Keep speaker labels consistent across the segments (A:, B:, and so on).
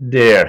A: 1.5,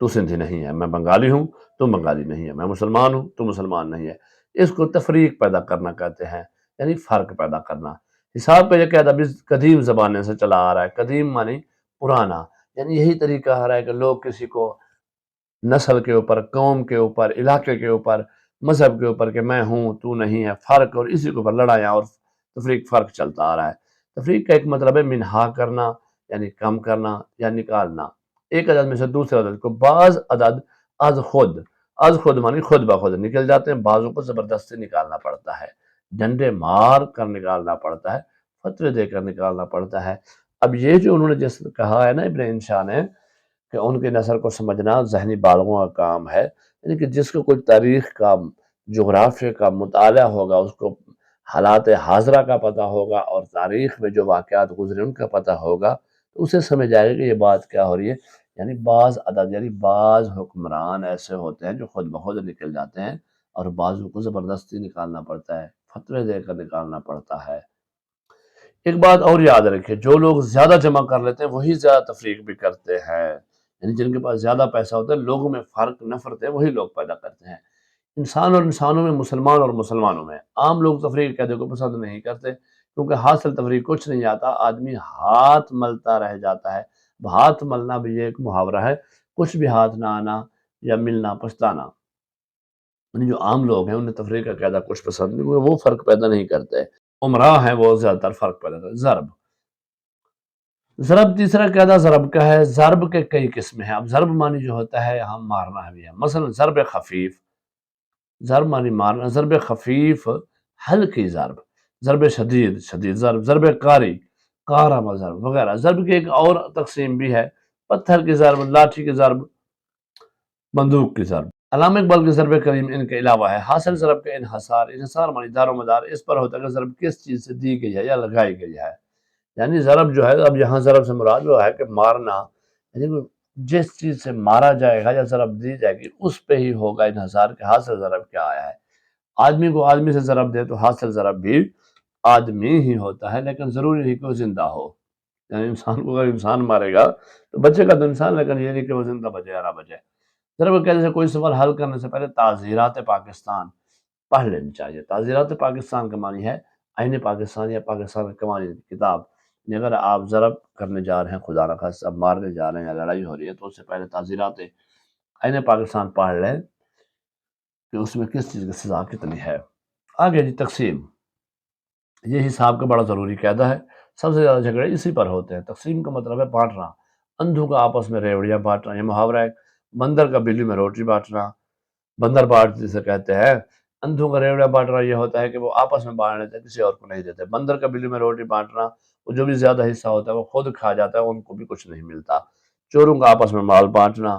A: تو سندھی نہیں ہے، میں بنگالی ہوں تو بنگالی نہیں ہے، میں مسلمان ہوں تو مسلمان نہیں ہے۔ اس کو تفریق پیدا کرنا کہتے ہیں، یعنی فرق پیدا کرنا۔ حساب کا یہ قاعدہ بھی قدیم زمانے سے چلا آ رہا ہے، قدیم معنی پرانا، یعنی یہی طریقہ آ رہا ہے کہ لوگ کسی کو نسل کے اوپر، قوم کے اوپر، علاقے کے اوپر، مذہب کے اوپر کہ میں ہوں تو نہیں ہے، فرق، اور اسی کے اوپر لڑائیاں اور تفریق فرق چلتا آ رہا ہے۔ تفریق کا ایک مطلب ہے منہا کرنا، یعنی کم کرنا یا نکالنا ایک عدد میں سے دوسرے عدد کو۔ بعض عدد از خود معنی خود بخود نکل جاتے ہیں، بعضوں کو زبردستی نکالنا پڑتا ہے، ڈنڈے مار کر نکالنا پڑتا ہے، فتوے دے کر نکالنا پڑتا ہے۔ اب یہ جو انہوں نے جس کہا ہے نا ابن انشا نے کہ ان کے نثر کو سمجھنا ذہنی بالغوں کا کام ہے، یعنی کہ جس کو کوئی تاریخ کا، جغرافیہ کا مطالعہ ہوگا، اس کو حالات حاضرہ کا پتہ ہوگا اور تاریخ میں جو واقعات گزرے ان کا پتہ ہوگا، تو اسے سمجھ آئے گا کہ یہ بات کیا ہو رہی ہے۔ یعنی بعض عدد، یعنی بعض حکمران ایسے ہوتے ہیں جو خود بخود نکل جاتے ہیں، اور بعضوں کو زبردستی نکالنا پڑتا ہے، فتوے دے کر نکالنا پڑتا ہے۔ ایک بات اور یاد رکھیں، جو لوگ زیادہ جمع کر لیتے ہیں وہی زیادہ تفریق بھی کرتے ہیں، یعنی جن کے پاس زیادہ پیسہ ہوتا ہے، لوگوں میں فرق نفرتیں وہی لوگ پیدا کرتے ہیں۔ انسان اور انسانوں میں، مسلمان اور مسلمانوں میں، عام لوگ تفریق قاعدے کو پسند نہیں کرتے، کیونکہ حاصل تفریق کچھ نہیں آتا، آدمی ہاتھ ملتا رہ جاتا ہے۔ ہاتھ ملنا بھی یہ ایک محاورہ ہے، کچھ بھی ہاتھ نہ آنا یا ملنا پچھتانا۔ یعنی جو عام لوگ ہیں انہیں تفریق کا قاعدہ کچھ پسند نہیں، کیونکہ وہ فرق پیدا نہیں کرتے۔ عمرہ ہیں وہ زیادہ تر فرق پیدا کرتے۔ ضرب تیسرا قاعدہ ضرب کا ہے۔ ضرب کے کئی قسمیں ہیں۔ اب ضرب معنی جو ہوتا ہے یہاں مارنا بھی ہے، مثلا ضرب خفیف، ضرب معنی مارنا، ضرب خفیف ہلکی ضرب، ضرب شدید شدید ضرب، ضرب قاری قارا ضرب وغیرہ۔ ضرب کی ایک اور تقسیم بھی ہے، پتھر کی ضرب، لاٹھی کی ضرب، بندوق کی ضرب۔ علامہ اقبال کی ضرب کریم ان کے علاوہ ہے۔ حاصل ضرب کا انحصار، انحصار معنی دار و مدار اس پر ہوتا ہے کہ ضرب کس چیز سے دی گئی ہے یا لگائی گئی ہے۔ یعنی ضرب جو ہے، اب یہاں ضرب سے مراد جو ہے کہ مارنا، یعنی جس چیز سے مارا جائے گا یا ضرب دی جائے گی اس پہ ہی ہوگا انحصار کہ حاصل ضرب کیا آیا ہے۔ آدمی کو آدمی سے ضرب دے تو حاصل ضرب بھی آدمی ہی ہوتا ہے، لیکن ضروری نہیں کہ وہ زندہ ہو۔ یعنی انسان کو اگر انسان مارے گا تو بچے گا تو انسان، لیکن یہ نہیں کہ وہ زندہ بچے یا نہ بچے۔ ضرب کہنے سے کوئی سوال حل کرنے سے پہلے تعزیرات پاکستان پڑھ لینی چاہیے۔ تعزیرات پاکستان کا معنی ہے آئین پاکستان یا پاکستان کا قوانین کی کتاب۔ اگر آپ ضرب کرنے جا رہے ہیں، خدا نہ خواستہ مارنے جا رہے ہیں یا لڑائی ہو رہی ہے، تو اس سے پہلے تعزیرات آئین پاکستان پڑھ لیں کہ اس میں کس چیز کی سزا کتنی ہے۔ آگے جی تقسیم، یہ حساب کا بڑا ضروری قاعدہ ہے۔ سب سے زیادہ جھگڑے اسی پر ہوتے ہیں۔ تقسیم کا مطلب ہے بانٹنا، اندھوں کا آپس میں ریوڑیاں بانٹنا۔ یہ محاورہ ہے، بندر کا بلی میں روٹی بانٹنا، بندر بانٹ جسے کہتے ہیں۔ اندھوں کا ریوڑیاں بانٹنا یہ ہوتا ہے کہ وہ آپس میں بانٹ لیتے ہیں، کسی اور کو نہیں دیتے۔ بندر کا بلی میں روٹی بانٹنا، وہ جو بھی زیادہ حصہ ہوتا ہے وہ خود کھا جاتا ہے، ان کو بھی کچھ نہیں ملتا۔ چوروں کا آپس میں مال بانٹنا،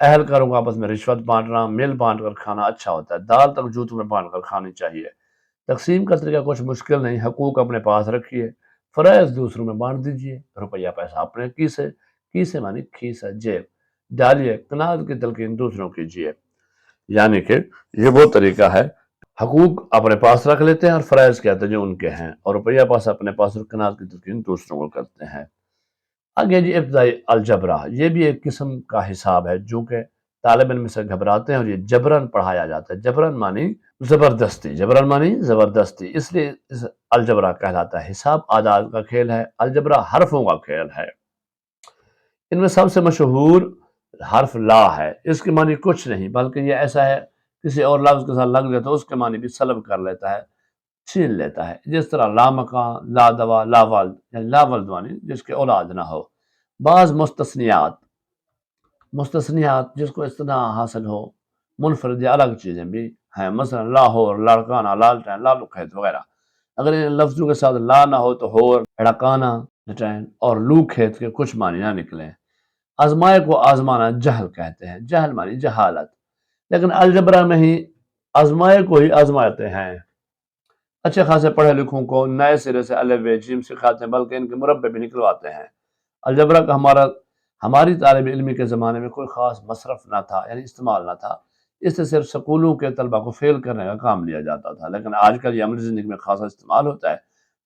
A: اہلکاروں کا آپس میں رشوت بانٹنا، مل بانٹ کر کھانا اچھا ہوتا ہے، دال تک جوتوں میں بانٹ کر کھانی چاہیے۔ تقسیم کا طریقہ کچھ مشکل نہیں، حقوق اپنے پاس رکھیے، فرائض دوسروں میں بانٹ دیجیے، روپیہ پیسہ اپنے کیسے، کیسے معنی کھیسا جیب، ڈالیے، قناعت کی تلقین دوسروں کیجیے۔ یعنی کہ یہ وہ طریقہ ہے، حقوق اپنے پاس رکھ لیتے ہیں اور فرائض کہتے ہیں جو ان کے ہیں، اور روپیہ پاس اپنے پاس اور قناعت کی تلقین دوسروں کو کرتے ہیں۔ آگے جی ابتدائی الجبرا، یہ بھی ایک قسم کا حساب ہے جو کہ طالب علم سے گھبراتے ہیں اور یہ جبرن پڑھایا جاتا ہے۔ جبرن معنی زبردستی، جبرن معنی زبردستی، اس لیے اس الجبرا کہلاتا ہے۔ حساب اعداد کا کھیل ہے، الجبرا حرفوں کا کھیل ہے۔ ان میں سب سے مشہور حرف لا ہے۔ اس کے معنی کچھ نہیں، بلکہ یہ ایسا ہے کسی اور لفظ کے ساتھ لگ لیتا ہے، اس کے معنی بھی سلب کر لیتا ہے، چھین لیتا ہے۔ جس طرح لا مکان، لا دوا، لا ولد، یعنی لا ولد معنی جس کے اولاد نہ ہو۔ بعض مستثنیات، مستثنیات جس کو استثناء حاصل ہو، منفرد یا الگ چیزیں بھی ہیں، مثلا لاہور، لڑکانا، لالٹین، لالو کھیت وغیرہ۔ اگر ان لفظوں کے ساتھ لا نہ ہو تو ہور، لڑکانا، لٹین اور لو کھیت کے کچھ معنی نہ نکلیں۔ آزمائے کو آزمانا جہل کہتے ہیں، جہل معنی جہالت، لیکن الجبرا میں ہی آزمائے کو ہی آزماتے ہیں۔ اچھے خاصے پڑھے لکھوں کو نئے سرے سے الف ب جیم سکھاتے ہیں، بلکہ ان کے مربع بھی نکلواتے ہیں۔ الجبرا کا ہماری طالب علمی کے زمانے میں کوئی خاص مصرف نہ تھا، یعنی استعمال نہ تھا، اس سے صرف سکولوں کے طلبہ کو فیل کرنے کا کام لیا جاتا تھا، لیکن آج کل یہ عملی زندگی میں خاصا استعمال ہوتا ہے۔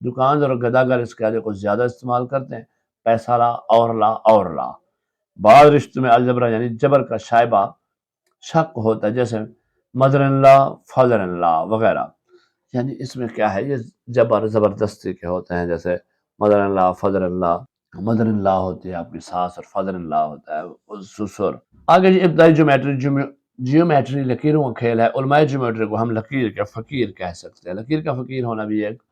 A: دکاندار اور گداگر اس قاعدے کو زیادہ استعمال کرتے ہیں، پیسہ لا اور لا اور لا۔ بعض رشتوں میں الجبرا یعنی جبر کا شائبہ شک ہوتا ہے، جیسے مدر اللہ فادر اللہ وغیرہ، یعنی اس میں کیا ہے، یہ جبر زبردستی کے ہوتے ہیں، جیسے مدر اللہ فادر اللہ، مدر اللہ ہوتی ہے آپ کی ساس اور فادر اللہ ہوتا ہے سسر۔ آگے جی ابتدائی جیومیٹری لکیروں کا کھیل ہے۔ علماء جیومیٹری کو ہم لکیر کا فقیر کہہ سکتے ہیں۔ لکیر کا فقیر ہونا بھی ایک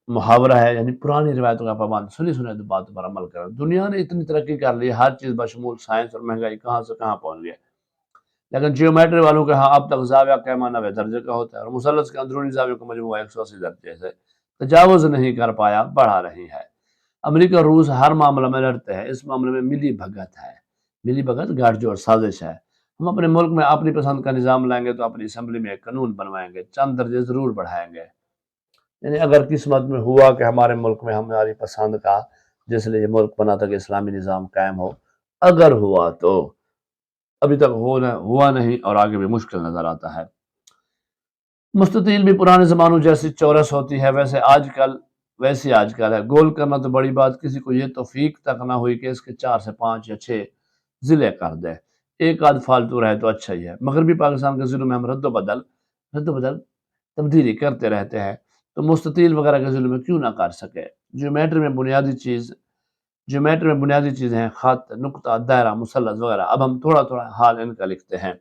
A: محاورہ ہے، یعنی پرانی روایتوں کا پابند، سنی سنی باتوں پر عمل کرنا۔ دنیا نے اتنی ترقی کر لی، ہر چیز بشمول سائنس اور مہنگائی کہاں سے کہاں پہنچ گیا، لیکن جیومیٹری والوں کے ہاں اب تک زاویہ قیمہ 90 درجے کا ہوتا ہے، اور مثلث کے اندرونی زاویہ کا مجموعہ 180 درجے سے تجاوز نہیں کر پایا، بڑھا رہی ہے۔ امریکہ اور روس ہر معاملہ میں لڑتے ہیں، اس معاملے میں ملی بھگت ہے، ملی بھگت گاٹھ جوڑ سازش ہے۔ ہم اپنے ملک میں اپنی پسند کا نظام لائیں گے تو اپنی اسمبلی میں ایک قانون بنوائیں گے، چند درجے ضرور بڑھائیں گے۔ یعنی اگر قسمت میں ہوا کہ ہمارے ملک میں ہماری پسند کا، جس لیے یہ ملک بنا تھا کہ اسلامی نظام قائم ہو، اگر ہوا تو ابھی تک ہوا نہیں اور آگے بھی مشکل نظر آتا ہے۔ مستطیل بھی پرانے زمانوں جیسی چورس ہوتی ہے، ویسی آج کل ہے۔ گول کرنا تو بڑی بات، کسی کو یہ توفیق تک نہ ہوئی کہ اس کے 4 سے 5 یا 6 ضلع کر دے، ایک آدھ فالتو رہے تو اچھا ہی ہے۔ مغربی پاکستان کے ضلعوں میں ہم رد و بدل تبدیلی کرتے رہتے ہیں، تو مستطیل وغیرہ کے ضلع میں کیوں نہ کر سکے۔ جیومیٹری میں بنیادی چیزیں ہیں خط، نقطہ، دائرہ، مثلث وغیرہ۔ اب ہم تھوڑا تھوڑا حال ان کا لکھتے ہیں۔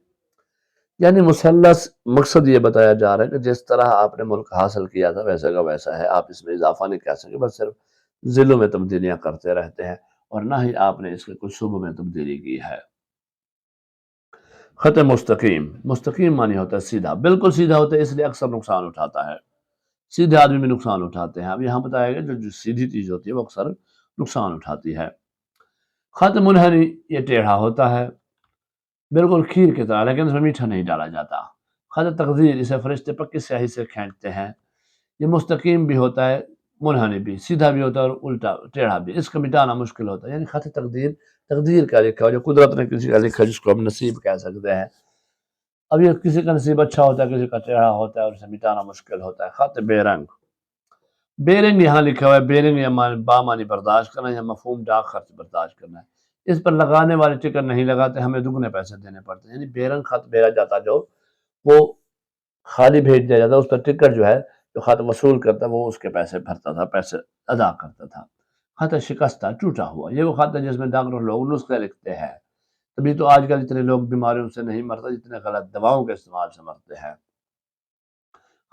A: یعنی مثلث، مقصد یہ بتایا جا رہا ہے کہ جس طرح آپ نے ملک حاصل کیا تھا ویسے کا ویسا ہے، آپ اس میں اضافہ نہیں کہہ سکے، بس صرف ضلعوں میں تبدیلیاں کرتے رہتے ہیں، اور نہ ہی آپ نے اس کے کچھ صوبوں میں تبدیلی کی ہے۔ خط مستقیم معنی ہوتا ہے سیدھا، بالکل سیدھا ہوتا ہے، اس لیے اکثر نقصان اٹھاتا ہے۔ سیدھے آدمی میں نقصان اٹھاتے ہیں۔ اب یہاں بتایا گیا جو سیدھی چیز ہوتی ہے وہ اکثر نقصان اٹھاتی ہے۔ خط منحنی، یہ ٹیڑھا ہوتا ہے، بالکل کھیر کی طرح، لیکن اس میں میٹھا نہیں ڈالا جاتا۔ خط تقدیر، اسے فرشتے پکی سیاہی سے کھینچتے ہیں۔ یہ مستقیم بھی ہوتا ہے، منحنی بھی، سیدھا بھی ہوتا ہے اور الٹا ٹیڑھا بھی، اس کا مٹانا مشکل ہوتا ہے۔ یعنی خط تقدیر کا لکھا ہو، جو قدرت نے کسی کا لکھا جس کو ہم نصیب کہہ سکتے ہیں۔ اب یہ کسی کا نصیب اچھا ہوتا ہے، کسی کا ٹیڑھا ہوتا ہے اور اسے مٹانا مشکل ہوتا ہے۔ خط بے رنگ یہاں لکھا ہوا ہے، بے رنگ یا بامانی برداشت کرنا، یا مفہوم ڈاک خرچ برداشت کرنا ہے۔ اس پر لگانے والے ٹکٹ نہیں لگاتے، ہمیں دگنے پیسے دینے پڑتے ہیں۔ یعنی بے رنگ خط بھیجا جاتا جو وہ خالی بھیج دیا جاتا، اس پر ٹکٹ جو ہے جو خط وصول کرتا وہ اس کے پیسے بھرتا تھا، پیسے ادا کرتا تھا۔ خط شکستہ، ٹوٹا ہوا، یہ وہ خط ہے جس میں ڈاکٹر لوگ نسخے لکھتے ہیں، تبھی تو آج کل اتنے لوگ بیماریوں سے نہیں مرتے جتنے غلط دواؤں کے استعمال سے مرتے ہیں۔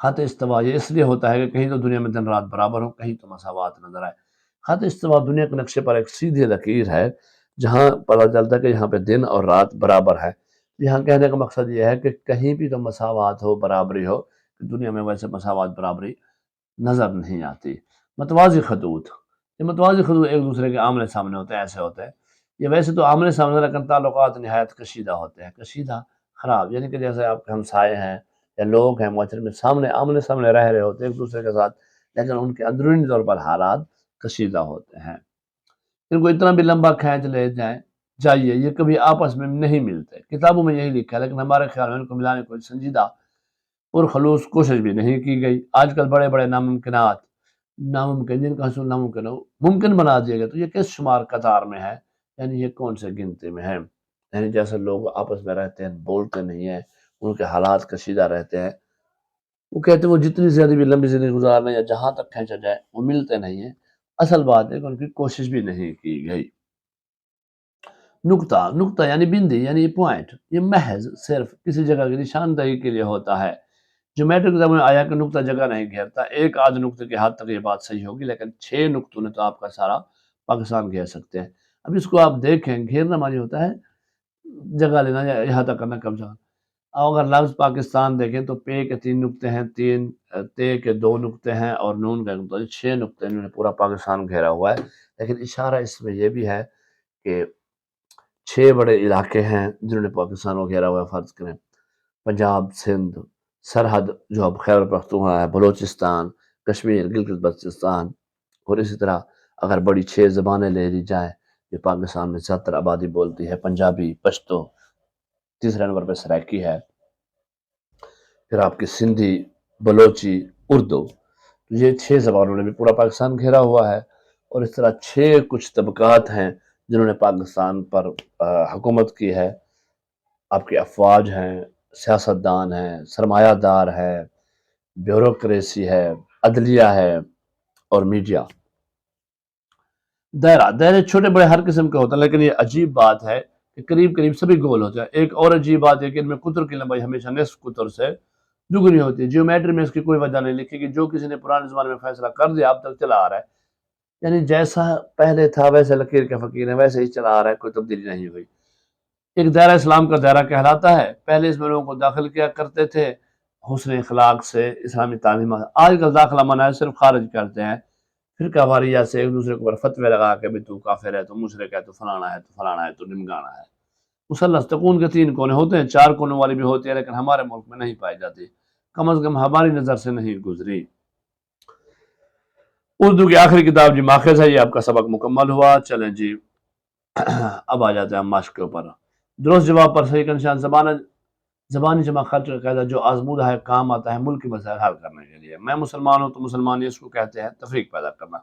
A: خط استوا یہ اس لیے ہوتا ہے کہ کہیں تو دنیا میں دن رات برابر ہو، کہیں تو مساوات نظر آئے۔ خط استوا دنیا کے نقشے پر ایک سیدھی لکیر ہے جہاں پتہ چلتا ہے کہ یہاں پہ دن اور رات برابر ہے۔ یہاں کہنے کا مقصد یہ ہے کہ کہیں بھی تو مساوات ہو، برابری ہو، دنیا میں ویسے مساوات برابری نظر نہیں آتی۔ متوازی خطوط، یہ متوازی خطوط ایک دوسرے کے آمنے سامنے ہوتے ہیں، ایسے ہوتے ہیں۔ یہ ویسے تو آمنے سامنے، لیکن تعلقات نہایت کشیدہ ہوتے ہیں، کشیدہ خراب، یعنی کہ جیسے آپ کے ہمسائے ہیں یا لوگ ہیں معاشرے میں، آمنے سامنے رہ رہے ہوتے ہیں ایک دوسرے کے ساتھ، لیکن ان کے اندرونی طور پر حالات کشیدہ ہوتے ہیں۔ ان کو اتنا بھی لمبا کھینچ لے جائیے، یہ کبھی آپس میں نہیں ملتے۔ کتابوں میں یہی لکھا ہے، لیکن ہمارے خیال میں ان کو ملانے کوئی سنجیدہ پرخلوص کوشش بھی نہیں کی گئی۔ آج کل بڑے بڑے ناممکن جن کا حصول ناممکن ہو ممکن بنا دیا گیا، تو یہ کس شمار قطار میں ہے، یعنی یہ کون سے گنتی میں ہے؟ یعنی جیسے لوگ آپس میں رہتے ہیں، بولتے نہیں ہیں، ان کے حالات کشیدہ رہتے ہیں، وہ کہتے ہیں وہ جتنی زیادہ بھی لمبی زندگی گزارنا یا جہاں تک کھینچا جائے وہ ملتے نہیں ہیں۔ اصل بات ہے کہ ان کی کوشش بھی نہیں کی گئی۔ نقطہ یعنی بندی، یعنی یہ پوائنٹ، یہ محض صرف کسی جگہ کی نشاندہی کے لیے ہوتا ہے۔ جیومیٹری کتابوں میں آیا کہ نقطہ جگہ نہیں گھیرتا، ایک آدھ نقطے کے حد تک یہ بات صحیح ہوگی، لیکن 6 نقطوں نے تو آپ کا سارا پاکستان گھیر سکتے ہیں۔ اب اس کو آپ دیکھیں، گھیرنا معنی ہوتا ہے جگہ لینا یا احاطہ کرنا، قبضہ۔ اگر لفظ پاکستان دیکھیں تو پے کے 3 نقطے ہیں، تے کے 2 نقطے ہیں اور نون کا نقطہ، 6 نقطے، انہوں نے پورا پاکستان گھیرا ہوا ہے۔ لیکن اشارہ اس میں یہ بھی ہے کہ 6 بڑے علاقے ہیں جنہوں نے پاکستان کو گھیرا ہوا ہے۔ فرض کریں پنجاب، سندھ، سرحد جو اب خیبر پختونخوا ہے، بلوچستان، کشمیر، گلگت بلتستان، اور اسی طرح اگر بڑی 6 زبانیں لے لی جائیں، یہ پاکستان میں 70 آبادی بولتی ہے، پنجابی، پشتو، تیسرے نمبر پہ سرائکی ہے، پھر آپ کی سندھی، بلوچی، اردو، یہ 6 زبانوں نے بھی پورا پاکستان گھیرا ہوا ہے۔ اور اس طرح 6 کچھ طبقات ہیں جنہوں نے پاکستان پر حکومت کی ہے، آپ کی افواج ہیں، سیاستدان ہیں، سرمایہ دار ہے، بیوروکریسی ہے، عدلیہ ہے اور میڈیا۔ دائرے چھوٹے بڑے ہر قسم کا ہوتا ہے، لیکن یہ عجیب بات ہے کہ قریب قریب سبھی گول ہوتے ہیں۔ ایک اور عجیب بات ہے کہ ان میں قطر کی لمبائی ہمیشہ نصف قطر سے دگنی ہوتی ہے۔ جیومیٹری میں اس کی کوئی وجہ نہیں لکھی کہ جو کسی نے پرانے زمانے میں فیصلہ کر دیا اب تک چلا آ رہا ہے، یعنی جیسا پہلے تھا ویسے لکیر کے فقیر ہیں، ویسے ہی چلا آ رہا ہے، کوئی تبدیلی نہیں ہوئی۔ ایک دائرہ اسلام کا دائرہ کہلاتا ہے، پہلے اس میں لوگوں کو داخل کیا کرتے تھے حسن اخلاق سے، اسلامی تعلیمات۔ آج کل داخلہ منع ہے، صرف خارج کرتے ہیں، فرقہ واریت سے ایک دوسرے کو فتوے لگا کے بھی تو کافر ہے، تو مشرک ہے، تو فلانا ہے، تو فلانا ہے، تو نمگانا ہے۔ مثلث تکون کے 3 کونے ہوتے ہیں، 4 کونوں والی بھی ہوتی ہے، لیکن ہمارے ملک میں نہیں پائی جاتی، کم از کم ہماری نظر سے نہیں گزری۔ اردو کی آخری کتاب جی ماخذ ہے، یہ آپ کا سبق مکمل ہوا۔ چلیں جی اب آ جاتے ہیں ہم مشق کے اوپر۔ درست جواب پر صحیح کا نشان زبانی جمع خرچ کا قاعدہ جو آزمودہ ہے، کام آتا ہے ملک کی مسائل حل کرنے کے لیے۔ میں مسلمان ہوں تو مسلمانی اس کو کہتے ہیں تفریق پیدا کرنا۔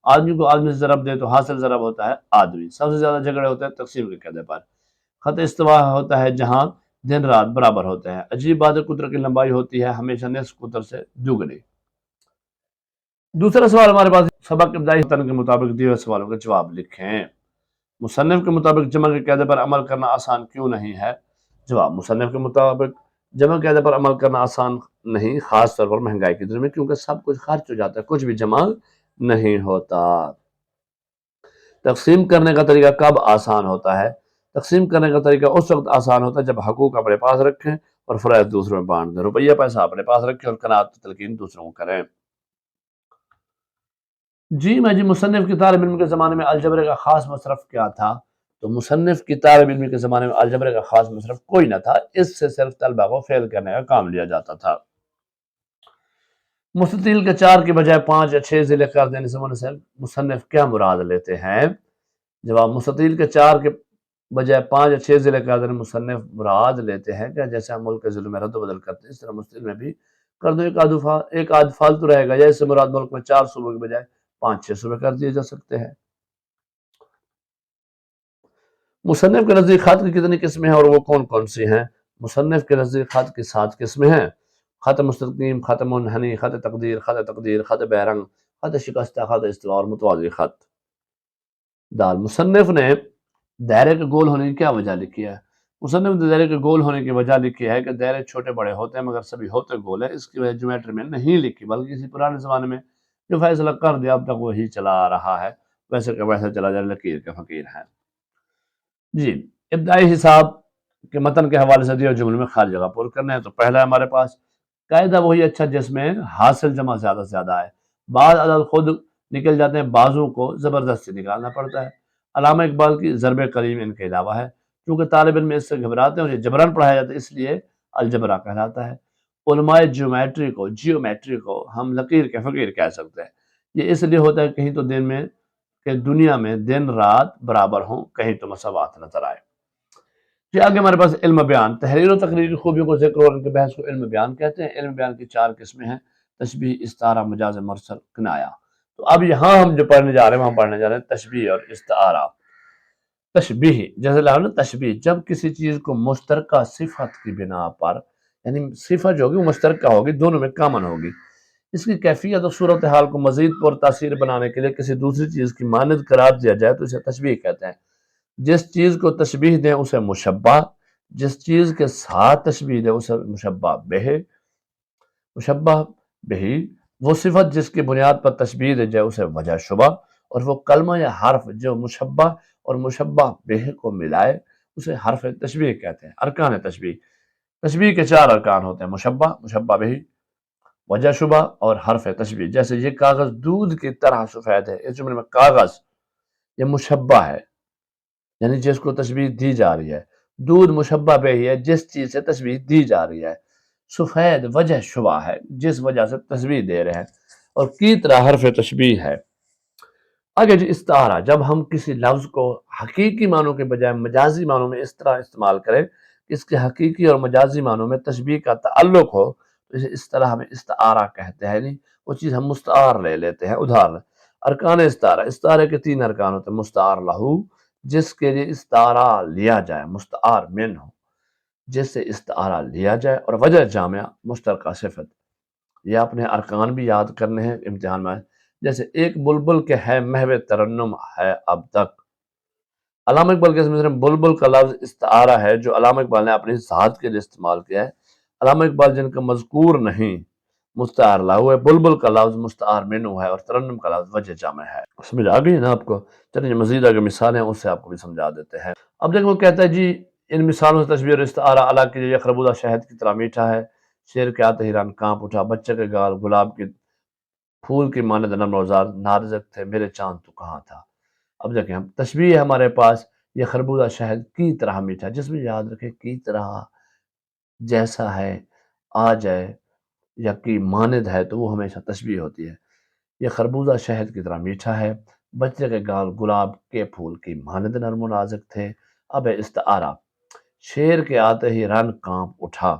A: آدمی کو آدمی سے ضرب دے تو حاصل ضرب ہوتا ہے آدمی۔ سب سے زیادہ جھگڑے ہوتے ہیں تقسیم کے قاعدے پر۔ خط استوا ہوتا ہے جہاں دن رات برابر ہوتے ہیں۔ عجیب بات ہے قطر کی لمبائی ہوتی ہے ہمیشہ نصف قطر سے دگنی۔ دوسرا سوال ہمارے پاس، سبق ابتدائی متن کے مطابق دیے ہوئے سوالوں کا جواب لکھیں۔ مصنف کے مطابق جمع کے قاعدے پر عمل کرنا آسان کیوں نہیں ہے؟ جواب، مصنف کے مطابق جمع قاعدے پر عمل کرنا آسان نہیں، خاص طور پر مہنگائی کی دنیا میں، کیونکہ سب کچھ خرچ ہو جاتا ہے، کچھ بھی جمع نہیں ہوتا۔ تقسیم کرنے کا طریقہ کب آسان ہوتا ہے؟ تقسیم کرنے کا طریقہ اس وقت آسان ہوتا ہے جب حقوق اپنے پاس رکھیں اور فرائض دوسروں میں بانٹ دیں۔ روپیہ پیسہ اپنے پاس رکھیں اور قناعت تلقین دوسروں کو کریں۔ جی مصنف کی طالب علم کے زمانے میں الجبرے کا خاص مصرف کیا تھا؟ تو مصنف کی طالب علم کے زمانے میں الجبرے کا خاص مصرف کوئی نہ تھا، اس سے صرف طلبہ کو فیل کرنے کا کام لیا جاتا تھا۔ مستطیل کے 4 کے بجائے 5 یا 6 ضلع کر دینے سے مصنف کیا مراد لیتے ہیں؟ جواب، مستطیل کے 4 کے بجائے 5 یا 6 ضلع کر دینے مصنف مراد لیتے ہیں کہ جیسے ہم ملک کے ضلع میں رد و بدل کرتے ہیں، اس طرح مستطیل میں بھی کر دو، ایک آدھ فالتو رہے گا، یا اس سے مراد ملک میں 4 صوبوں کے بجائے 5-6 صوبے کر دیے جا سکتے ہیں۔ مصنف کے نزدیک خط کی کتنی قسمیں ہیں اور وہ کون کون سی ہیں؟ مصنف کے نزدیک خط کی 7 قسمیں ہیں: خط مستقیم، خط منحنی، خط تقدیر، خط بہرنگ، خط شکستہ، خط استوا اور متوازی خط۔ دال، مصنف نے دائرے کے گول ہونے کی کیا وجہ لکھی ہے؟ مصنف نے دائرے کے گول ہونے کی وجہ لکھی ہے کہ دائرے چھوٹے بڑے ہوتے ہیں مگر سبھی ہوتے گول ہیں، اس کی وجہ جیومیٹری میں نہیں لکھی، بلکہ کسی پرانے زمانے میں جو فیصلہ کر دیا اب تک وہی چلا آ رہا ہے، ویسے کہ ویسے چلا جائے، لکیر کے فقیر ہیں۔ جی ابتدائی حساب کے متن کے حوالے سے دیے جملے میں خالی جگہ پر کرنا ہے۔ تو پہلا ہے ہمارے پاس قاعدہ وہی اچھا جس میں حاصل جمع زیادہ سے زیادہ ہے، بعض عدد خود نکل جاتے ہیں، بعضوں کو زبردستی نکالنا پڑتا ہے۔ علامہ اقبال کی ضرب کریم ان کے علاوہ ہے، کیونکہ طالب علم اس سے گھبراتے ہیں اور یہ جبران پڑھایا جاتا ہے، اس لیے الجبرا کہلاتا ہے۔ علماء جیومیٹری کو ہم لکیر کے فقیر کہہ سکتے ہیں، یہ اس لیے ہوتا ہے کہیں تو دنیا میں دن رات برابر ہوں، کہیں تو مساوات نظر آئے۔ جی آگے ہمارے پاس علم بیان، تحریر و تقریر کی خوبیوں کو ذکر اور ان کے بحث کو علم بیان کہتے ہیں۔ علم بیان کی 4 قسمیں ہیں: تشبیہ، استعارہ، مجاز مرسل، کنایہ۔ تو اب یہاں ہم جو پڑھنے جا رہے ہیں وہاں پڑھنے جا رہے ہیں تشبیہ اور استعارہ۔ تشبیہ، جیسے لہٰذا تشبیہ جب کسی چیز کو مشترکہ صفت کی بنا پر، یعنی صفت جو ہوگی وہ مشترکہ ہوگی، دونوں میں کامن ہوگی، اس کی کیفیت اور صورتحال کو مزید پر تاثیر بنانے کے لیے کسی دوسری چیز کی مانند قرار دیا جائے تو اسے تشبیہ کہتے ہیں۔ جس چیز کو تشبیہ دیں اسے مشبہ، جس چیز کے ساتھ تشبیہ دیں اسے مشبہ بہ، وہ صفت جس کی بنیاد پر تشبیہ دی جائے اسے وجہ شبہ، اور وہ کلمہ یا حرف جو مشبہ اور مشبہ بہ کو ملائے اسے حرف تشبیہ کہتے ہیں۔ ارکان تشبیہ کے 4 ارکان ہوتے ہیں: مشبہ، مشبہ بہ، وجہ شبہ اور حرف تشبیہ۔ جیسے یہ کاغذ دودھ کی طرح سفید ہے، اس جملے میں کاغذ یہ مشبہ ہے، یعنی جس کو تشبیہ دی جا رہی ہے، دودھ مشبہ بہ ہے جس چیز سے تشبیہ دی جا رہی ہے، سفید وجہ شبہ ہے جس وجہ سے تشبیہ دے رہے ہیں، اور کی طرح حرف تشبیہ ہے۔ آگے جی استعارہ، جب ہم کسی لفظ کو حقیقی معنوں کے بجائے مجازی معنوں میں اس طرح استعمال کریں کہ اس کے حقیقی اور مجازی معنوں میں تشبیہ کا تعلق ہو تو اسے اصطلاح میں استعارہ کہتے ہیں، یعنی وہ چیز ہم مستعار لے لیتے ہیں۔ ادھارن ارکان استعارہ کے 3 ارکان ہوتے ہیں: مستعار لہو جس کے لیے استعارہ لیا جائے، مستعار من ہو، جس سے استعارہ لیا جائے، اور وجہ جامعہ مشترکہ صفت۔ یہ اپنے ارکان بھی یاد کرنے ہیں امتحان میں، جیسے ایک بلبل کے ہے محو ترنم ہے اب تک۔ علامہ اقبال کے اس میں بلبل کا لفظ استعارہ ہے جو علامہ اقبال نے اپنی ذات کے لیے استعمال کیا ہے۔ علامہ اقبال جن کا مذکور نہیں، مستعار لاحو ہے، بلبل کا لفظ مستعار منو ہے، اور ترنم کا لفظ وجہ جامع ہے۔ سمجھ آ گئی نا آپ کو؟ چلیے مزید آگے مثالیں اس سے آپ کو بھی سمجھا دیتے ہیں۔ اب دیکھو وہ کہتا ہے جی ان مثالوں سے تشبیہ اور استعارہ اللہ کے لیے خربوزہ شہد کی طرح میٹھا ہے، شیر کے آتے ہی رن کانپ اٹھا، بچے کے گال گلاب کے پھول کی مانند نرم روزار نارزک تھے، میرے چاند تو کہاں تھا۔ اب دیکھیں ہم تشبیہ ہے ہمارے پاس، یہ خربوزہ شہد کی طرح میٹھا، جس میں یاد رکھیں کی طرح جیسا ہے آ جائے یا کی مانند ہے تو وہ ہمیشہ تشبیہ ہوتی ہے۔ یہ خربوزہ شہد کی طرح میٹھا ہے، بچے کے گال گلاب کے پھول کی مانند نرم و نازک تھے۔ اب ہے استعارہ، شیر کے آتے ہی رن کانپ اٹھا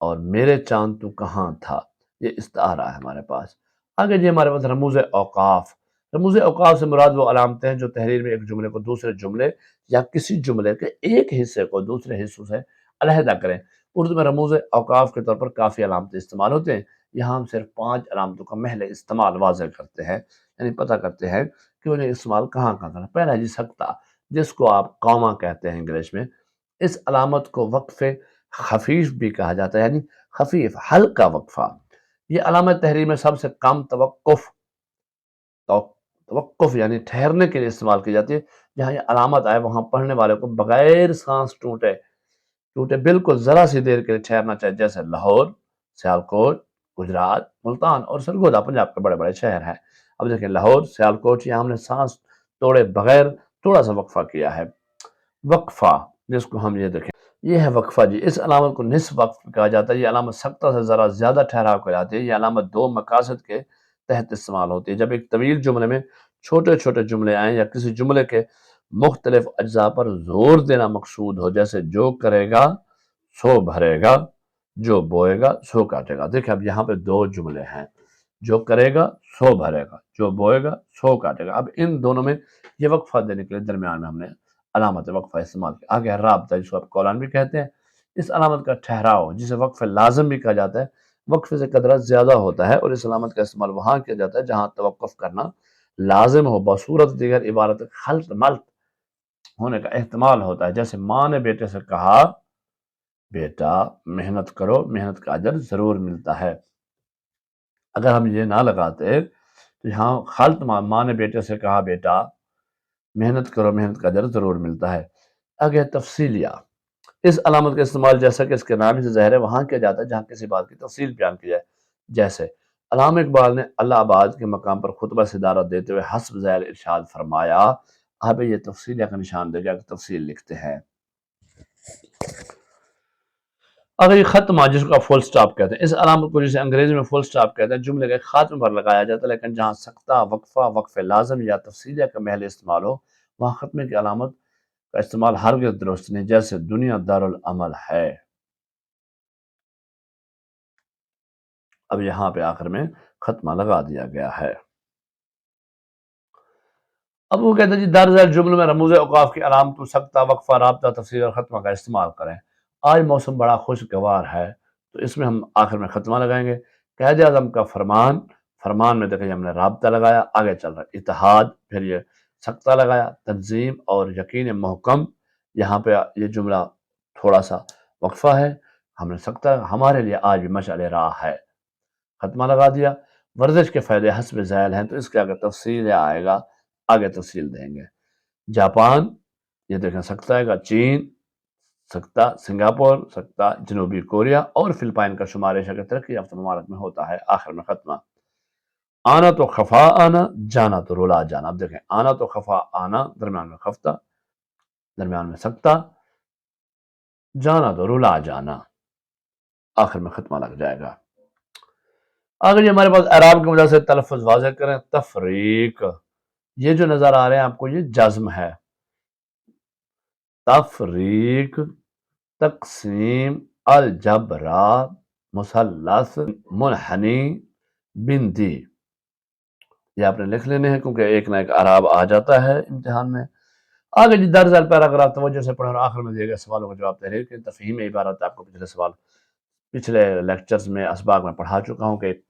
A: اور میرے چاند تو کہاں تھا، یہ استعارہ ہے ہمارے پاس۔ آگے جی ہمارے پاس رموز اوقاف۔ رموز اوقاف سے مراد وہ علامتیں ہیں جو تحریر میں ایک جملے کو دوسرے جملے یا کسی جملے کے ایک حصے کو دوسرے حصوں سے علیحدہ کریں۔ اردو میں رموز اوقاف کے طور پر کافی علامتیں استعمال ہوتے ہیں، یہاں ہم صرف 5 علامتوں کا محض استعمال واضح کرتے ہیں، یعنی پتہ کرتے ہیں کہ انہیں استعمال کہاں کہاں کرنا۔ پہلا جی سکتہ، جس کو آپ قوما کہتے ہیں انگلش میں، اس علامت کو وقف خفیف بھی کہا جاتا ہے، یعنی خفیف ہلکا وقفہ۔ یہ علامت تحریر میں سب سے کم توقف یعنی ٹھہرنے کے لیے استعمال کی جاتی ہے۔ جہاں یہ علامت آئے وہاں پڑھنے والے کو بغیر سانس ٹوٹے بالکل ذرا سی دیر کے لیے ٹھہرنا چاہیے، جیسے لاہور، سیالکوٹ، گجرات، ملتان اور سرگودا پنجاب کے بڑے بڑے شہر ہیں۔ اب دیکھیں لاہور، سیالکوٹ، یہاں ہم نے سانس توڑے بغیر تھوڑا سا وقفہ کیا ہے۔ وقفہ جس کو ہم یہ دیکھیں، یہ ہے وقفہ جی، اس علامت کو نصف وقف کہا جاتا ہے۔ یہ علامت سکتہ سے ذرا زیادہ ٹھہراؤ کراتی ہے۔ یہ علامت 2 مقاصد کے تحت استعمال ہوتی ہے، جب ایک طویل جملے میں چھوٹے چھوٹے جملے آئیں یا کسی جملے کے مختلف اجزاء پر زور دینا مقصود ہو، جیسے جو کرے گا سو بھرے گا، جو بوئے گا سو کاٹے گا۔ دیکھیں اب یہاں پہ 2 جملے ہیں، جو کرے گا سو بھرے گا، جو بوئے گا سو کاٹے گا۔ اب ان دونوں میں یہ وقفہ دینے کے لیے درمیان میں ہم نے علامت وقفہ استعمال کیا۔ آگے رابطہ، جس کو آپ کولن بھی کہتے ہیں، اس علامت کا ٹھہراؤ جسے وقف لازم بھی کہا جاتا ہے، وقف سے قدرہ زیادہ ہوتا ہے، اور اس علامت کا استعمال وہاں کیا جاتا ہے جہاں توقف کرنا لازم ہو، بصورت دیگر عبارت خلط ملط ہونے کا احتمال ہوتا ہے۔ جیسے ماں نے بیٹے سے کہا بیٹا محنت کرو، محنت کا اجر ضرور ملتا ہے۔ اگر ہم یہ نہ لگاتے تو یہاں خلط ماں نے بیٹے سے کہا بیٹا محنت کرو، محنت کا اجر ضرور ملتا ہے۔ آگے تفصیلیہ، اس علامت کا استعمال جیسا کہ اس کے نام سے ظاہر ہے وہاں کیا جاتا ہے جہاں کسی بات کی تفصیل بیان کی جائے۔ جیسے علامہ اقبال نے اللہ آباد کے مقام پر خطبہ صدارت دیتے ہوئے حسب ذیل ارشاد فرمایا۔ اب یہ تفصیلیہ کا نشان دے گا کہ تفصیل لکھتے ہیں۔ اگر یہ ختمہ جس کو آپ فل سٹاپ کہتے ہیں، اس علامت کو جسے انگریزی میں فل سٹاپ کہتے ہیں جملے کے خاتمے پر لگایا جاتا ہے، لیکن جہاں سکتہ، وقفہ، وقف لازم یا تفصیلیہ کا محل استعمال ہو وہاں ختمے کی علامت کا استعمال ہرگز درست نہیں، جیسے دنیا دارالعمل ہے۔ اب یہاں پہ آخر میں ختمہ لگا دیا گیا ہے۔ اب وہ کہتے ہیں جی درج ذیل جملوں میں رموز اوقاف کی علامت سکتہ، وقفہ، رابطہ، تفصیل اور ختمہ کا استعمال کریں۔ آج موسم بڑا خوشگوار ہے تو اس میں ہم آخر میں ختمہ لگائیں گے۔ قائد اعظم کا فرمان میں دیکھیں ہم نے رابطہ لگایا، آگے چل رہا ہے اتحاد، پھر یہ سکتہ لگایا، تنظیم اور یقین محکم، یہاں پہ یہ جملہ تھوڑا سا وقفہ ہے، ہم نے سکتہ ہمارے لیے آج بھی مشعل راہ ہے، ختمہ لگا دیا۔ ورزش کے فائدے حسب ذیل ہیں تو اس کے آگے تفصیل آئے گا، آگے تفصیل دیں گے۔ جاپان، یہ دیکھیں سکتہ آئے گا، چین سکتہ، سنگاپور سکتہ، جنوبی کوریا اور فلپائن کا شمار ایشیا کے ترقی یافتہ ممالک میں ہوتا ہے۔ آخر میں ختمہ، آنا تو خفا آنا، جانا تو رلا جانا۔ اب دیکھیں آنا تو خفا آنا، درمیان میں خفتہ، درمیان میں سکتہ، جانا تو رلا جانا، آخر میں ختمہ لگ جائے گا۔ اگر یہ ہمارے پاس اعراب کی وجہ سے تلفظ واضح کریں، تفریق، یہ جو نظر آ رہے ہیں آپ کو یہ جزم ہے، تفریق، تقسیم، الجبرا، مثلث، منحنی، بندی، یہ آپ نے لکھ لینے ہیں کیونکہ ایک نہ ایک اعراب آ جاتا ہے امتحان میں۔ آگے جی درج پیراگراف توجہ سے پڑھیں اور آخر میں دیے گئے سوالوں کا جواب تحریر کریں۔ تفہیم عبارت آپ کو پچھلے لیکچرز میں اسباق میں پڑھا چکا ہوں کہ ایک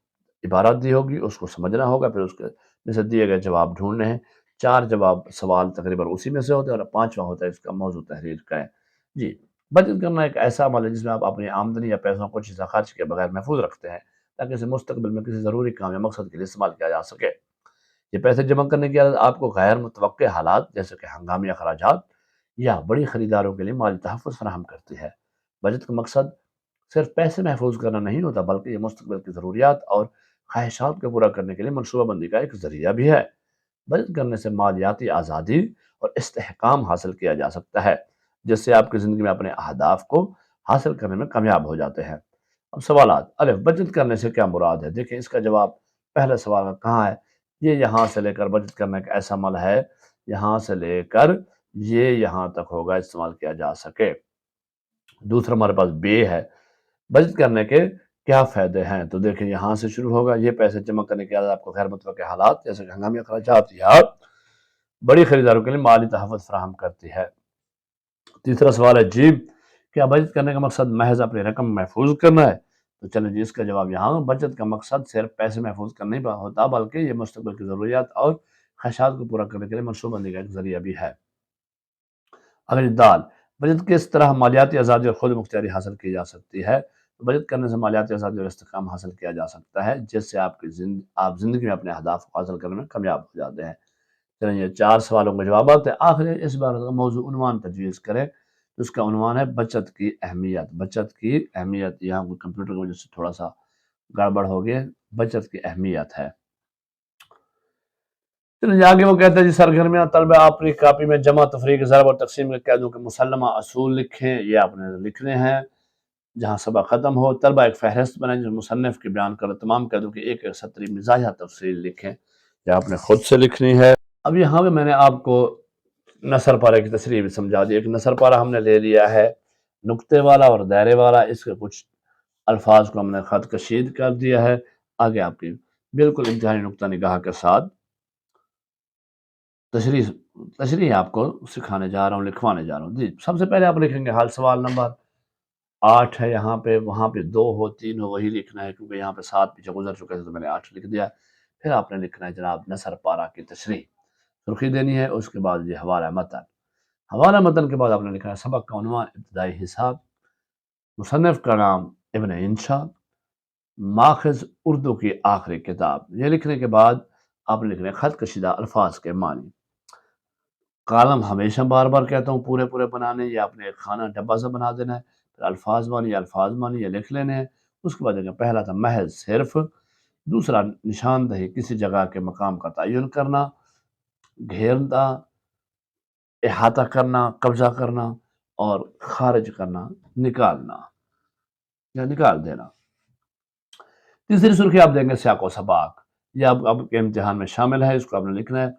A: عبارت دی ہوگی، اس کو سمجھنا ہوگا، پھر اس کے میں سے دیے گئے جواب ڈھونڈنے ہیں۔ 4 جواب سوال تقریباً اسی میں سے ہوتے ہیں اور 5واں ہوتا ہے اس کا موضوع تحریر کا ہے۔ جی، بچت کرنا ایک ایسا عمل ہے جس میں آپ اپنی آمدنی یا پیسوں کو چیزیں خرچ کے بغیر محفوظ رکھتے ہیں تاکہ اسے مستقبل میں کسی ضروری کام یا مقصد کے لیے استعمال کیا جا سکے۔ یہ پیسے جمع کرنے کی عادت آپ کو غیر متوقع حالات جیسے کہ ہنگامی اخراجات یا بڑی خریداروں کے لیے مالی تحفظ فراہم کرتی ہے۔ بچت کا مقصد صرف پیسے محفوظ کرنا نہیں ہوتا بلکہ یہ مستقبل کی ضروریات اور خواہشات کو پورا کرنے کے لیے منصوبہ بندی کا ایک ذریعہ بھی ہے۔ بچت کرنے سے مالیاتی آزادی اور استحکام حاصل کیا جا سکتا ہے جس سے آپ کی زندگی میں اپنے اہداف کو حاصل کرنے میں کامیاب ہو جاتے ہیں۔ اب سوالات۔ الف، بچت کرنے سے کیا مراد ہے؟ دیکھیں اس کا جواب پہلے سوال میں کہاں ہے؟ یہ یہاں سے لے کر بچت کرنے کا ایسا عمل ہے، یہاں سے لے کر یہ یہاں تک ہوگا استعمال کیا جا سکے۔ دوسرا ہمارے پاس بے ہے، بچت کرنے کے کیا فائدے ہیں؟ تو دیکھیں یہاں سے شروع ہوگا، یہ پیسے جمع کرنے کی عادت آپ کو غیر متوقع حالات جیسے کہ ہنگامی اخراجات یا بڑی خریداروں کے لیے مالی تحفظ فراہم کرتی ہے۔ تیسرا سوال ہے جی، کیا بچت کرنے کا مقصد محض اپنی رقم محفوظ کرنا ہے؟ تو چلیں جی اس کا جواب یہاں، بچت کا مقصد صرف پیسے محفوظ کرنا نہیں ہوتا بلکہ یہ مستقبل کی ضروریات اور خواہشات کو پورا کرنے کے لیے منصوبہ بندی کا ایک ذریعہ بھی ہے۔ اگر دال، بچت کس طرح مالیاتی آزادی اور خود مختاری حاصل کی جا سکتی ہے؟ تو بچت کرنے سے مالیاتی آزادی اور استحکام حاصل کیا جا سکتا ہے جس سے آپ زندگی میں اپنے اہداف کو حاصل کرنے میں کامیاب ہو جاتے ہیں۔ چلیں یہ 4 سوالوں کے جوابات ہیں۔ آخر اس بار کا موضوع عنوان تجویز کریں، اس کا عنوان ہے بچت کی اہمیت۔ بچت کی اہمیت، یہاں کمپیوٹر کی وجہ سے تھوڑا سا گڑبڑ ہو گیا، بچت کی اہمیت ہے۔ چلیے آگے وہ کہتے ہیں جی سرگرمیاں طلبہ اپنی کاپی میں جمع تفریق ضرب اور تقسیم کے قیدوں کے مسلمہ اصول لکھیں، یہ آپ نے لکھنے ہیں جہاں سبق ختم ہو۔ طلبہ ایک فہرست بنائیں جو مصنف کی بیان کرے تمام قیدوں کی ایک ایک سطری مزاحیہ تفصیل لکھیں، یہ آپ نے خود سے لکھنی ہے۔ اب یہاں پہ میں نے آپ کو نثر پارے کی تصریح بھی سمجھا دی۔ ایک نثر پارہ ہم نے لے لیا ہے نقطے والا اور دائرے والا، اس کے کچھ الفاظ کو ہم نے خط کشید کر دیا ہے۔ آگے آپ کی بالکل انتہائی نقطہ نگاہ کے ساتھ تشریح آپ کو سکھانے جا رہا ہوں، لکھوانے جا رہا ہوں۔ جی سب سے پہلے آپ لکھیں گے حل سوال نمبر 8 ہے یہاں پہ، وہاں پہ 2 ہو 3 ہو وہی لکھنا ہے کیونکہ یہاں پہ 7 پیچھے گزر چکے تھے تو میں نے 8 لکھ دیا۔ پھر آپ نے لکھنا ہے جناب نثر پارہ کی تشریح، سرخی دینی ہے، اس کے بعد یہ حوالہ متن، حوالہ متن کے بعد آپ نے لکھنا ہے سبق کا عنوان ابتدائی حساب، مصنف کا نام ابن انشا، ماخذ اردو کی آخری کتاب۔ یہ لکھنے کے بعد آپ لکھ رہے ہیں خط کشیدہ الفاظ کے معنی۔ کالم ہمیشہ بار بار کہتا ہوں پورے پورے بنانے، یا اپنے ایک خانہ ڈبہ سے بنا دینا ہے، پھر الفاظ معنی یہ لکھ لینے ہیں۔ اس کے بعد پہلا تھا محض صرف، دوسرا نشاندہی کسی جگہ کے مقام کا تعین کرنا، گھیرنا، احاطہ کرنا، قبضہ کرنا، اور خارج کرنا، نکالنا یا نکال دینا۔ تیسری سرخی آپ دیں گے سیاق و سباق، یہ اب کے امتحان میں شامل ہے، اس کو آپ نے لکھنا ہے۔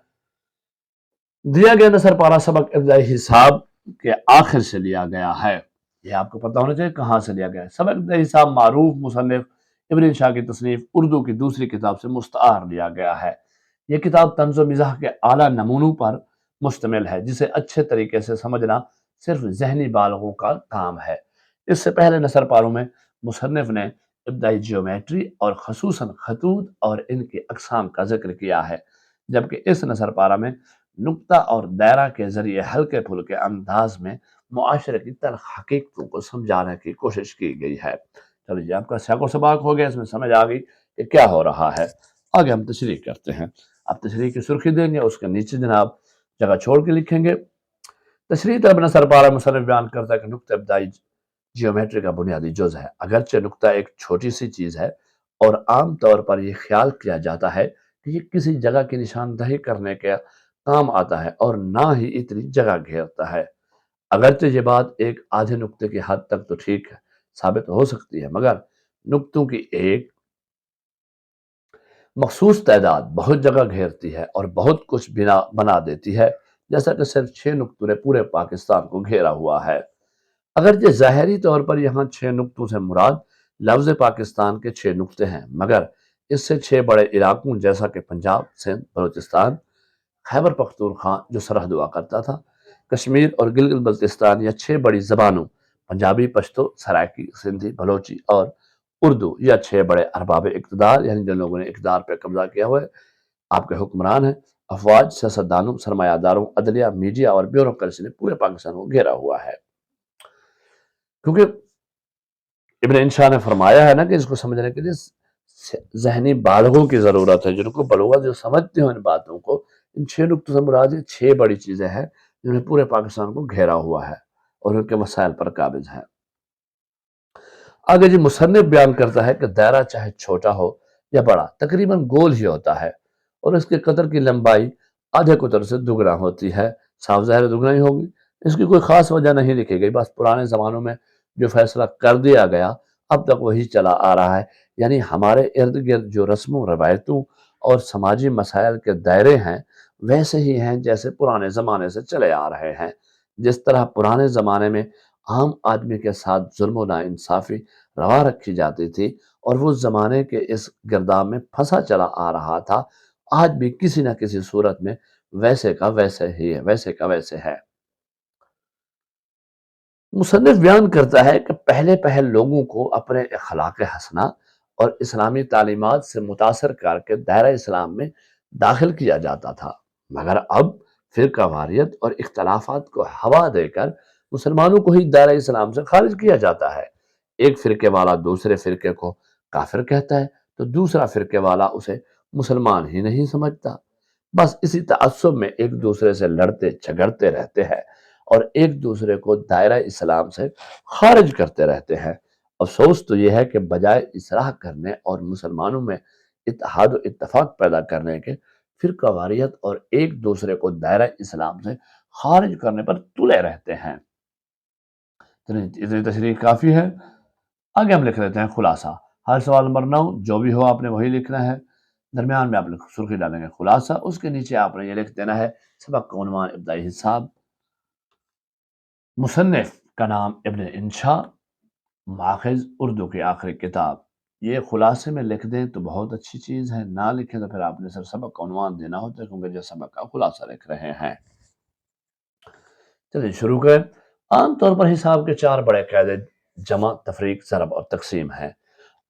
A: دیا گیا نثر پارہ سبق ابتدائی حساب کے آخر سے لیا گیا ہے، یہ آپ کو پتہ ہونا چاہیے کہاں سے لیا گیا ہے۔ سبق ابتدائی حساب معروف مصنف ابن انشا کی تصنیف اردو کی دوسری کتاب سے مستعار لیا گیا ہے۔ یہ کتاب طنز و مزاح کے اعلیٰ نمونوں پر مشتمل ہے جسے اچھے طریقے سے سمجھنا صرف ذہنی بالغوں کا کام ہے۔ اس سے پہلے نثر پاروں میں مصنف نے ابتدائی جیومیٹری اور خصوصاً خطوط اور ان کی اقسام کا ذکر کیا ہے، جبکہ اس نثر پارہ میں نقطہ اور دائرہ کے ذریعے ہلکے پھلکے انداز میں معاشرے کی تلخ حقیقتوں کو سمجھانے کی کوشش کی گئی ہے۔ چلیے آپ کا سیاق و سباق ہو گیا، اس میں سمجھ آ گئی کہ کیا ہو رہا ہے۔ آگے ہم تشریح کرتے ہیں، آپ تشریح کی سرخی دیں گے، اس کے نیچے جناب جگہ چھوڑ کے لکھیں گے۔ تشریح طلب نثر پارہ مصنف بیان کرتا ہے کہ نقطہ ابتدائی جیومیٹری کا بنیادی جز ہے، اگرچہ نقطہ ایک چھوٹی سی چیز ہے اور عام طور پر یہ خیال کیا جاتا ہے کہ یہ کسی جگہ کی نشاندہی کرنے کے کام آتا ہے اور نہ ہی اتنی جگہ گھیرتا ہے۔ اگرچہ یہ بات ایک آدھے نقطے کی حد تک تو ٹھیک ہے، ثابت ہو سکتی ہے، مگر نقطوں کی ایک مخصوص تعداد بہت جگہ گھیرتی ہے اور بہت کچھ بنا دیتی ہے، جیسا کہ صرف 6 نقطوں نے پورے پاکستان کو گھیرا ہوا ہے۔ اگرچہ ظاہری طور پر یہاں 6 نقطوں سے مراد لفظ پاکستان کے 6 نقطے ہیں، مگر اس سے 6 بڑے علاقوں جیسا کہ پنجاب، سندھ، بلوچستان، خیبر پختونخوا جو سرحد ہوا کرتا تھا، کشمیر اور گلگت بلتستان یا 6 بڑی زبانوں پنجابی، پشتو، سرائکی، سندھی، بلوچی اور اردو یا 6 بڑے ارباب اقتدار یعنی جن لوگوں نے اقتدار پہ قبضہ کیا ہوا ہے، آپ کے حکمران ہیں، افواج، سیاستدانوں، سرمایہ داروں، عدلیہ، میڈیا اور بیوروکریسی نے پورے پاکستان کو گھیرا ہوا ہے۔ کیونکہ ابن انشا نے فرمایا ہے نا کہ اس کو سمجھنے کے لیے ذہنی بالغوں کی ضرورت ہے، جن کو بلوغت جو سمجھتے ہو ان باتوں کو۔ ان 6 نقطوں سے مراد 6 بڑی چیزیں ہیں جنہوں نے پورے پاکستان کو گھیرا ہوا ہے اور ان کے مسائل پر قابض ہیں۔ آگے جی مصنف بیان کرتا ہے کہ دائرہ چاہے چھوٹا ہو یا بڑا تقریباً گول ہی ہوتا ہے، اور اس کے قطر کی لمبائی آدھے قطر سے دگنا ہوتی ہے۔ صاف ظاہر دگنا ہی ہوگی، اس کی کوئی خاص وجہ نہیں لکھی گئی، بس پرانے زمانوں میں جو فیصلہ کر دیا گیا اب تک وہی چلا آ رہا ہے، یعنی ہمارے ارد گرد جو رسم و روایتوں اور سماجی مسائل کے دائرے ہیں ویسے ہی ہیں جیسے پرانے زمانے سے چلے آ رہے ہیں۔ جس طرح پرانے زمانے میں عام آدمی کے ساتھ ظلم و ناانصافی روا رکھی جاتی تھی اور وہ زمانے کے اس گرداب میں پھنسا چلا آ رہا تھا، آج بھی کسی نہ کسی صورت میں ویسے کا ویسے ہی ہے، ویسے کا ویسے ہے۔ مصنف بیان کرتا ہے کہ پہلے لوگوں کو اپنے اخلاق حسنہ اور اسلامی تعلیمات سے متاثر کر کے دائرہ اسلام میں داخل کیا جاتا تھا، مگر اب فرقہ واریت اور اختلافات کو ہوا دے کر مسلمانوں کو ہی دائرہ اسلام سے خارج کیا جاتا ہے۔ ایک فرقے والا دوسرے فرقے کو کافر کہتا ہے تو دوسرا فرقے والا اسے مسلمان ہی نہیں سمجھتا۔ بس اسی تعصب میں ایک دوسرے سے لڑتے جھگڑتے رہتے ہیں اور ایک دوسرے کو دائرہ اسلام سے خارج کرتے رہتے ہیں۔ افسوس تو یہ ہے کہ بجائے اصلاح کرنے اور مسلمانوں میں اتحاد و اتفاق پیدا کرنے کے، فرقہ واریت اور ایک دوسرے کو دائرہ اسلام سے خارج کرنے پر تلے رہتے ہیں۔ اتنی تشریح کافی ہے، آگے ہم لکھ لیتے ہیں خلاصہ۔ ہر سوال نمبر 9 جو بھی ہو آپ نے وہی لکھنا ہے، درمیان میں آپ نے سرخی ڈالیں گے خلاصہ، اس کے نیچے آپ نے یہ لکھ دینا ہے سبق کا عنوان ابتدائی حساب، مصنف کا نام ابن انشا، ماخذ اردو کی آخری کتاب۔ یہ خلاصے میں لکھ دیں تو بہت اچھی چیز ہے، نہ لکھیں تو پھر آپ نے صرف سبق کا عنوان دینا ہوتا ہے کیونکہ جو سبق کا خلاصہ لکھ رہے ہیں۔ چلیے شروع کریں۔ عام طور پر حساب کے 4 بڑے قاعدے جمع، تفریق، ضرب اور تقسیم ہیں۔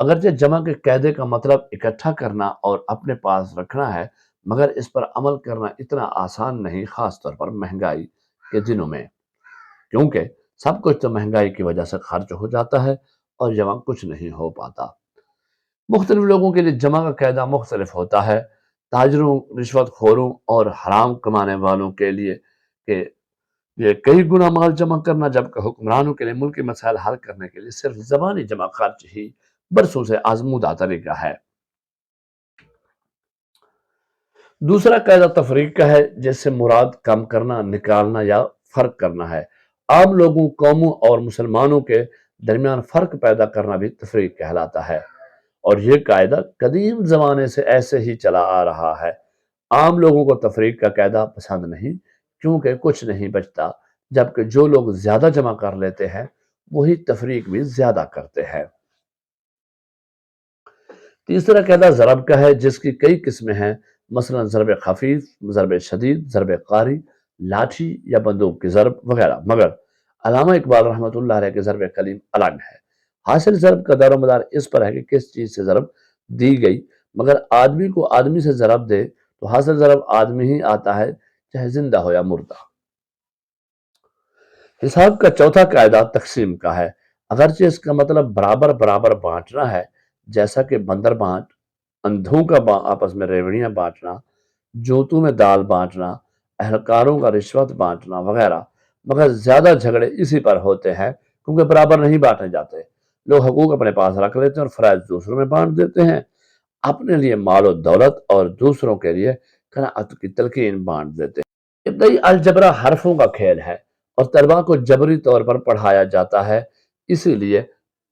A: اگرچہ جمع کے قاعدے کا مطلب اکٹھا کرنا اور اپنے پاس رکھنا ہے، مگر اس پر عمل کرنا اتنا آسان نہیں، خاص طور پر مہنگائی کے دنوں میں، کیونکہ سب کچھ تو مہنگائی کی وجہ سے خرچ ہو جاتا ہے اور جمع کچھ نہیں ہو پاتا۔ مختلف لوگوں کے لیے جمع کا قاعدہ مختلف ہوتا ہے۔ تاجروں، رشوت خوروں اور حرام کمانے والوں کے لیے کہ یہ کئی گنا مال جمع کرنا، جبکہ حکمرانوں کے لیے ملکی مسائل حل کرنے کے لیے صرف زبانی جمع خرچ ہی برسوں سے آزمودہ طریقہ ہے۔ دوسرا قاعدہ تفریق کا ہے، جس سے مراد کم کرنا، نکالنا یا فرق کرنا ہے۔ عام لوگوں، قوموں اور مسلمانوں کے درمیان فرق پیدا کرنا بھی تفریق کہلاتا ہے، اور یہ قاعدہ قدیم زمانے سے ایسے ہی چلا آ رہا ہے۔ عام لوگوں کو تفریق کا قاعدہ پسند نہیں، کیونکہ کچھ نہیں بچتا، جبکہ جو لوگ زیادہ جمع کر لیتے ہیں وہی تفریق بھی زیادہ کرتے ہیں۔ تیسرا قاعدہ ضرب کا ہے، جس کی کئی قسمیں ہیں، مثلا ضرب خفیف، ضرب شدید، ضرب قاری، لاٹھی یا بندوق کی ضرب وغیرہ، مگر علامہ اقبال رحمۃ اللہ علیہ کے ضرب کلیم الگ ہے۔ حاصل ضرب کا دار و مدار اس پر ہے کہ کس چیز سے ضرب دی گئی، مگر آدمی کو آدمی سے ضرب دے تو حاصل ضرب آدمی ہی آتا ہے، چاہے زندہ ہو یا مردہ۔ حساب کا چوتھا قاعدہ تقسیم کا ہے، اگرچہ اس کا مطلب برابر برابر بانٹنا ہے، جیسا کہ بندر بانٹ، اندھوں کا آپس میں ریوڑیاں بانٹنا، جوتوں میں دال بانٹنا، اہلکاروں کا رشوت بانٹنا وغیرہ، مگر زیادہ جھگڑے اسی پر ہوتے ہیں کیونکہ برابر نہیں بانٹے جاتے۔ لوگ حقوق اپنے پاس رکھ لیتے ہیں اور فرائض دوسروں میں بانٹ دیتے ہیں، اپنے لیے مال و دولت اور دوسروں کے لیے قناعت کی تلقین بانٹ دیتے ہیں۔ ابتدائی الجبرا حرفوں کا کھیل ہے اور طلبا کو جبری طور پر پڑھایا جاتا ہے، اسی لیے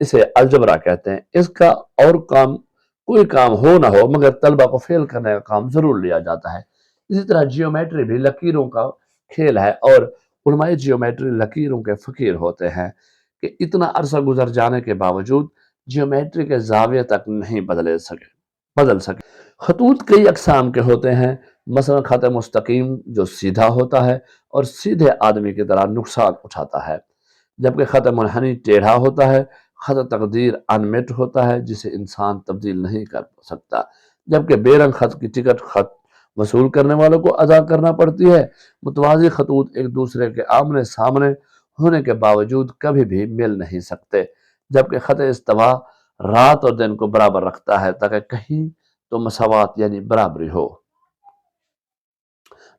A: اسے الجبرا کہتے ہیں۔ اس کا اور کوئی کام ہو نہ ہو مگر طلبا کو فیل کرنے کا کام ضرور لیا جاتا ہے۔ اسی طرح جیومیٹری بھی لکیروں کا کھیل ہے اور علماء جیومیٹری لکیروں کے فقیر ہوتے ہیں کہ اتنا عرصہ گزر جانے کے باوجود جیومیٹری کے زاویے تک نہیں بدل سکے۔ خطوط کئی اقسام کے ہوتے ہیں، مثلا خط مستقیم جو سیدھا ہوتا ہے اور سیدھے آدمی کی طرح نقصان اٹھاتا ہے، جبکہ خط منحنی ٹیڑھا ہوتا ہے، خط تقدیر انمٹ ہوتا ہے جسے انسان تبدیل نہیں کر سکتا، جبکہ بے رنگ خط کی ٹکٹ خط وصول کرنے والوں کو ادا کرنا پڑتی ہے۔ متوازی خطوط ایک دوسرے کے آمنے سامنے ہونے کے باوجود کبھی بھی مل نہیں سکتے، جبکہ خط استوا رات اور دن کو برابر رکھتا ہے تاکہ کہیں تو مساوات یعنی برابری ہو۔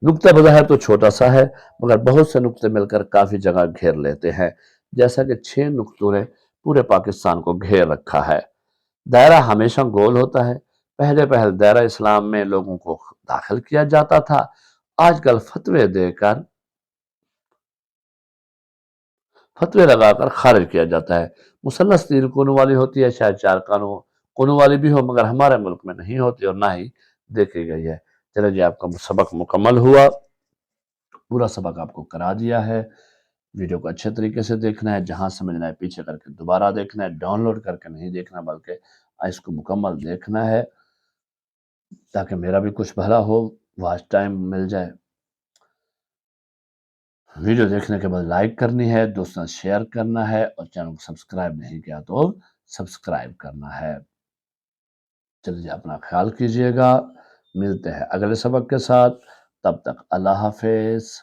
A: نقطہ بظاہر تو چھوٹا سا ہے، مگر بہت سے نقطے مل کر کافی جگہ گھیر لیتے ہیں، جیسا کہ 6 نقطوں نے پورے پاکستان کو گھیر رکھا ہے۔ دائرہ ہمیشہ گول ہوتا ہے۔ پہلے دائرہ اسلام میں لوگوں کو داخل کیا جاتا تھا، آج کل فتوے لگا کر خارج کیا جاتا ہے۔ مثلث 3 کونوں والی ہوتی ہے، شاید 4 کونوں والی بھی ہو، مگر ہمارے ملک میں نہیں ہوتی اور نہ ہی دیکھی گئی ہے۔ چلے جی، آپ کا سبق مکمل ہوا، پورا سبق آپ کو کرا دیا ہے۔ ویڈیو کو اچھے طریقے سے دیکھنا ہے، جہاں سمجھنا ہے پیچھے کر کے دوبارہ دیکھنا ہے، ڈاؤن لوڈ کر کے نہیں دیکھنا بلکہ اس کو مکمل دیکھنا ہے تاکہ میرا بھی کچھ بھلا ہو، واچ ٹائم مل جائے۔ ویڈیو دیکھنے کے بعد لائک کرنی ہے، دوستوں شیئر کرنا ہے، اور چینل کو سبسکرائب نہیں کیا تو سبسکرائب کرنا ہے۔ چلیے، اپنا خیال کیجئے گا، ملتے ہیں اگلے سبق کے ساتھ، تب تک اللہ حافظ۔